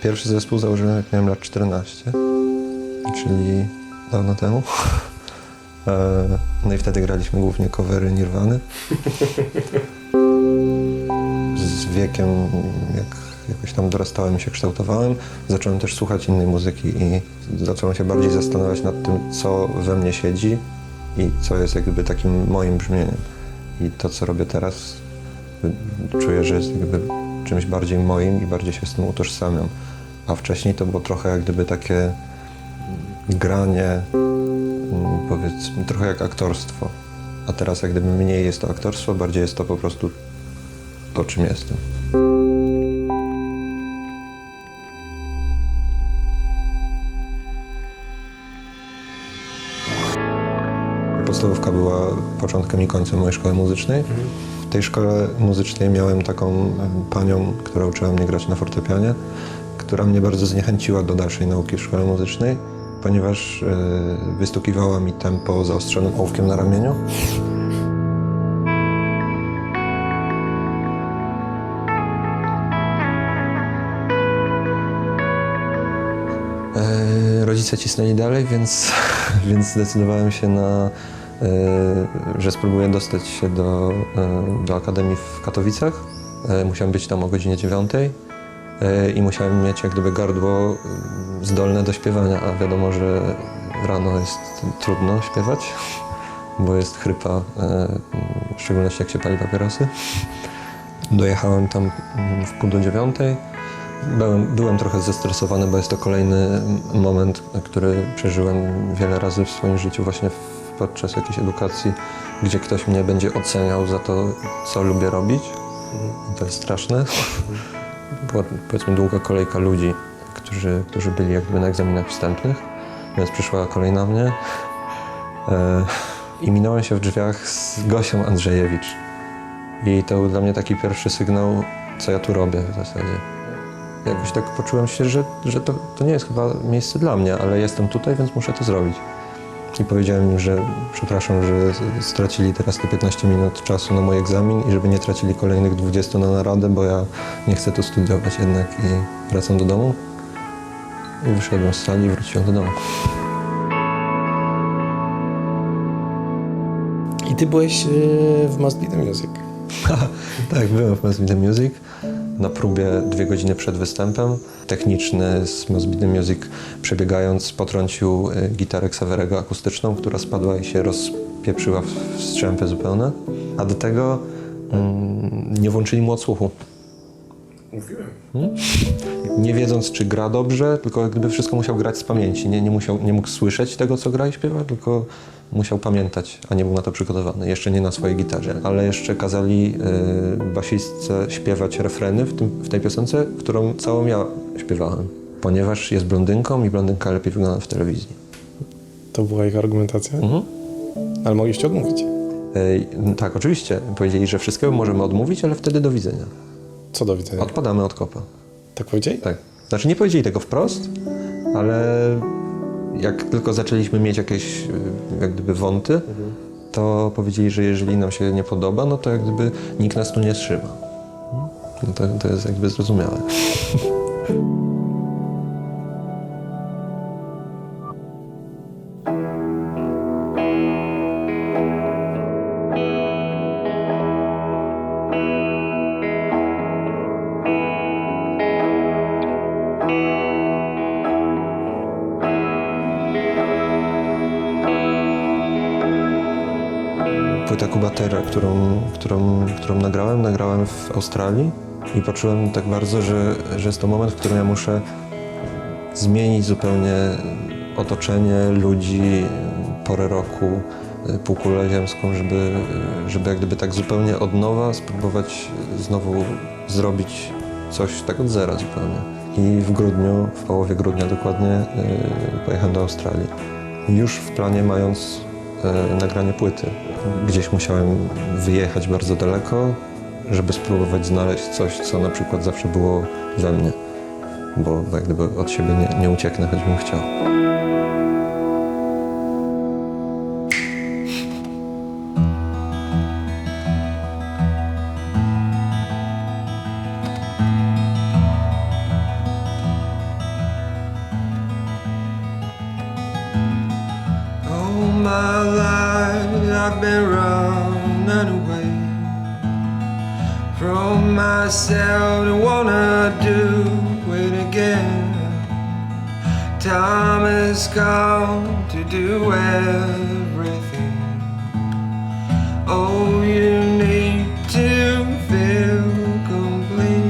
Pierwszy zespół założyłem, jak miałem lat 14, czyli dawno temu. No i wtedy graliśmy głównie covery Nirwany. Z wiekiem, jak jakoś tam dorastałem i się kształtowałem, zacząłem też słuchać innej muzyki i zacząłem się bardziej zastanawiać nad tym, co we mnie siedzi i co jest jakby takim moim brzmieniem. I to, co robię teraz, czuję, że jest jakby czymś bardziej moim i bardziej się z tym utożsamiam. A wcześniej to było trochę jak gdyby takie granie, powiedzmy, trochę jak aktorstwo. A teraz jak gdyby mniej jest to aktorstwo, bardziej jest to po prostu to, czym jestem. Podstawówka była początkiem i końcem mojej szkoły muzycznej. W tej szkole muzycznej miałem taką panią, która uczyła mnie grać na fortepianie, która mnie bardzo zniechęciła do dalszej nauki w szkole muzycznej, ponieważ wystukiwała mi tempo zaostrzonym ołówkiem na ramieniu. Rodzice cisnęli dalej, więc zdecydowałem się na, że spróbuję dostać się do Akademii w Katowicach. Musiałem być tam o godzinie 9 i musiałem mieć jak gdyby gardło zdolne do śpiewania, a wiadomo, że rano jest trudno śpiewać, bo jest chrypa, w szczególności jak się pali papierosy. Dojechałem tam w 8:30. Byłem trochę zestresowany, bo jest to kolejny moment, który przeżyłem wiele razy w swoim życiu właśnie podczas jakiejś edukacji, gdzie ktoś mnie będzie oceniał za to, co lubię robić. I to jest straszne. Była, powiedzmy, długa kolejka ludzi, którzy byli jakby na egzaminach wstępnych, więc przyszła kolej na mnie. I minąłem się w drzwiach z Gosią Andrzejewicz. I to był dla mnie taki pierwszy sygnał, co ja tu robię w zasadzie. Jakoś tak poczułem się, że to nie jest chyba miejsce dla mnie, ale jestem tutaj, więc muszę to zrobić. I powiedziałem im, że przepraszam, że stracili teraz te 15 minut czasu na mój egzamin i żeby nie tracili kolejnych 20 na naradę, bo ja nie chcę tu studiować jednak i wracam do domu. I wyszedłem z sali i wróciłem do domu. I ty byłeś w Must Be The Music. Tak, byłem w Must Be The Music. Na próbie 2 godziny przed występem. Techniczny z Must Be The Music, przebiegając, potrącił gitarę Xaverego akustyczną, która spadła i się rozpieprzyła w strzępy zupełnie. A do tego nie włączyli mu odsłuchu. Mówiłem. Nie wiedząc, czy gra dobrze, tylko jak gdyby wszystko musiał grać z pamięci. Nie mógł słyszeć tego, co gra i śpiewa, tylko musiał pamiętać, a nie był na to przygotowany. Jeszcze nie na swojej gitarze. Ale jeszcze kazali basistce śpiewać refreny w tej piosence, którą całą ja śpiewałem. Ponieważ jest blondynką i blondynka lepiej wygląda w telewizji. To była ich argumentacja? Ale mogliście odmówić. Tak, oczywiście. Powiedzieli, że wszystkiego możemy odmówić, ale wtedy do widzenia. Co do widzenia? Odpadamy od kopa. Tak powiedzieli? Tak. Znaczy nie powiedzieli tego wprost, ale jak tylko zaczęliśmy mieć jakieś jak gdyby wąty, to powiedzieli, że jeżeli nam się nie podoba, no to jak gdyby nikt nas tu nie trzyma. No to jest jakby zrozumiałe. Płyta Kubatera, którą nagrałem w Australii i poczułem tak bardzo, że jest to moment, w którym ja muszę zmienić zupełnie otoczenie, ludzi, porę roku, półkulę ziemską, żeby jak gdyby tak zupełnie od nowa spróbować znowu zrobić coś tak od zera zupełnie. I w grudniu, w połowie grudnia dokładnie, pojechałem do Australii. Już w planie mając nagranie płyty. Gdzieś musiałem wyjechać bardzo daleko, żeby spróbować znaleźć coś, co na przykład zawsze było we mnie, bo jak gdyby od siebie nie ucieknę, choćbym chciał. I've been running away from myself, to wanna do it again. Time has come to do everything. Oh, you need to feel complete.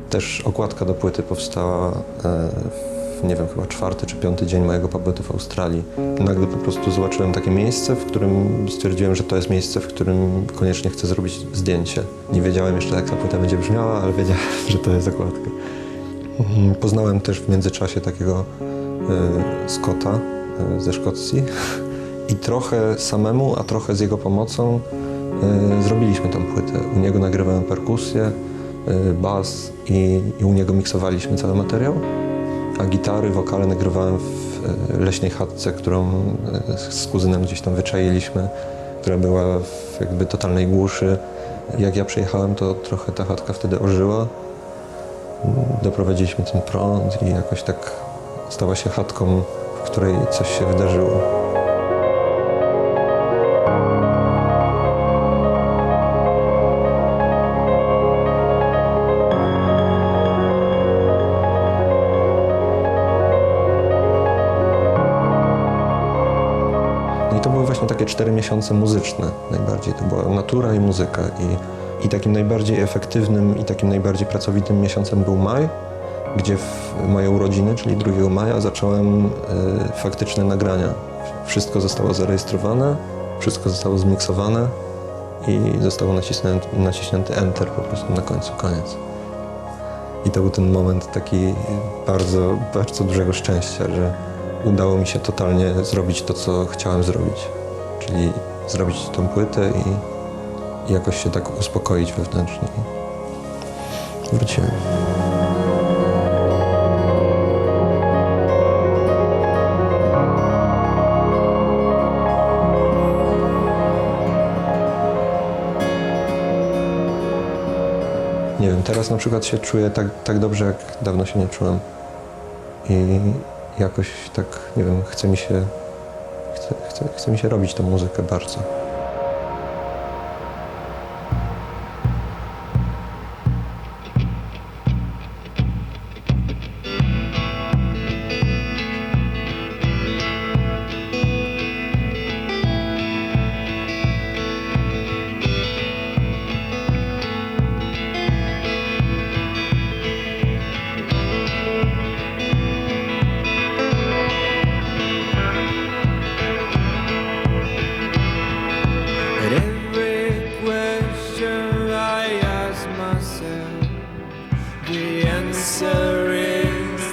Też okładka do płyty powstała nie wiem, chyba 4. czy 5. dzień mojego pobytu w Australii. Nagle po prostu zobaczyłem takie miejsce, w którym stwierdziłem, że to jest miejsce, w którym koniecznie chcę zrobić zdjęcie. Nie wiedziałem jeszcze, jak ta płyta będzie brzmiała, ale wiedziałem, że to jest okładka. Poznałem też w międzyczasie takiego Scotta ze Szkocji i trochę samemu, a trochę z jego pomocą zrobiliśmy tą płytę. U niego nagrywałem perkusję, bas i u niego miksowaliśmy cały materiał, a gitary, wokale nagrywałem w leśnej chatce, którą z kuzynem gdzieś tam wyczailiśmy, która była w jakby totalnej głuszy. Jak ja przyjechałem, to trochę ta chatka wtedy ożyła. Doprowadziliśmy ten prąd i jakoś tak stała się chatką, w której coś się wydarzyło. I to były właśnie takie 4 miesiące muzyczne najbardziej. To była natura i muzyka. I takim najbardziej efektywnym i takim najbardziej pracowitym miesiącem był maj, gdzie w moje urodziny, czyli 2 maja, zacząłem faktyczne nagrania. Wszystko zostało zarejestrowane, wszystko zostało zmiksowane i zostało naciśnięty enter po prostu na końcu, koniec. I to był ten moment taki bardzo, bardzo dużego szczęścia, że udało mi się totalnie zrobić to, co chciałem zrobić. Czyli zrobić tą płytę i jakoś się tak uspokoić wewnętrznie. Wróciłem. Nie wiem, teraz na przykład się czuję tak dobrze, jak dawno się nie czułem. I jakoś tak, nie wiem, chce mi się robić tę muzykę bardzo.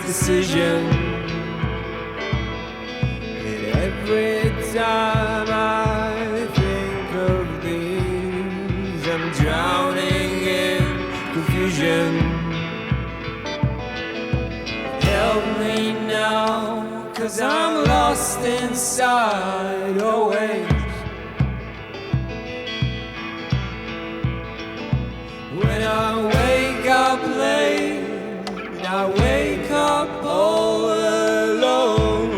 Decision. And every time I think of these, I'm drowning in confusion. Help me now, 'cause I'm lost inside always. When I wake up late, I wake up all alone.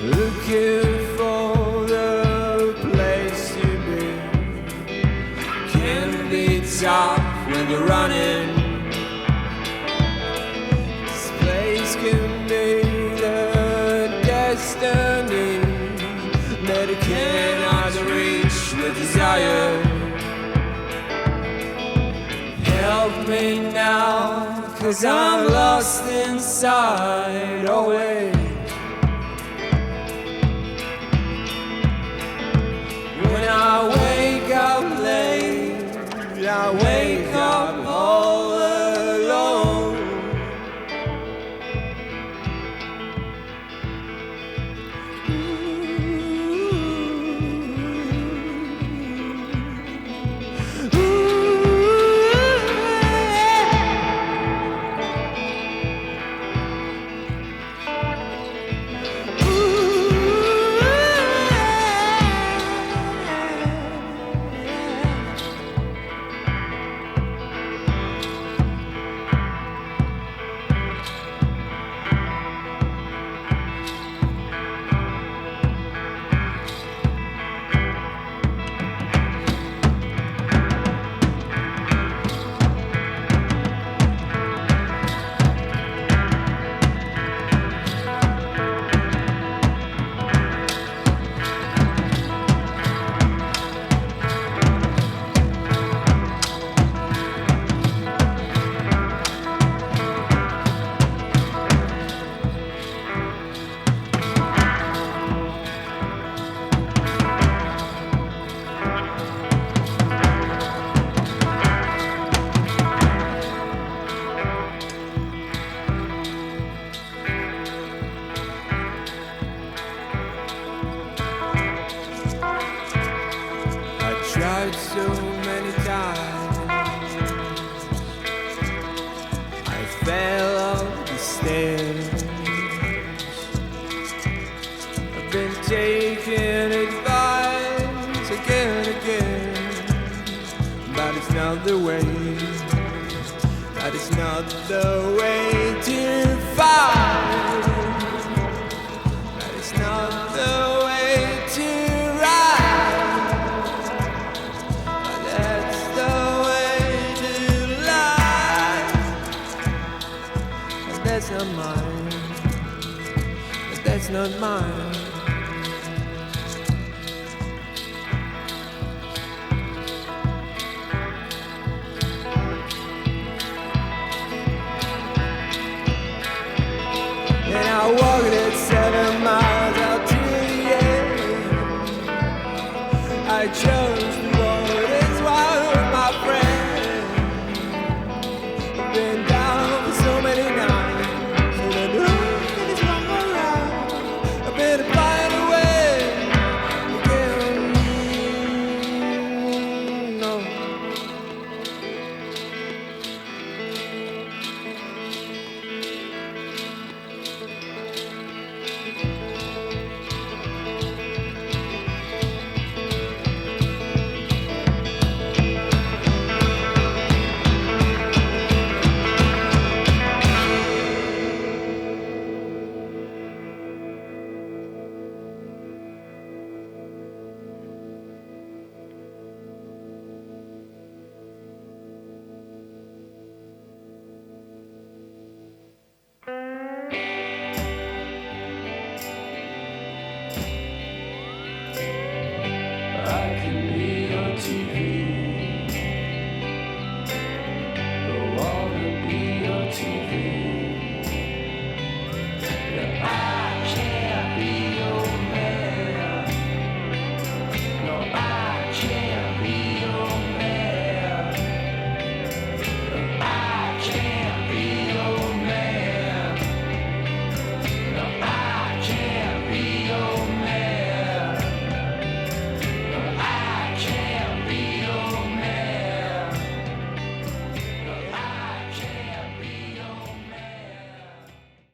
Looking for the place to be. Can be tough when you're running. Can be the destiny that it cannot reach with desire. help me now, 'cause I'm lost inside always. When I wake up late, I wake up all alone. I tried so many times, I fell up the stairs. I've been taking advice again and again, but it's not the way, that is not the way to fight, that is not the way to ride, but that's the way to lie. But that's not mine, but that's not mine.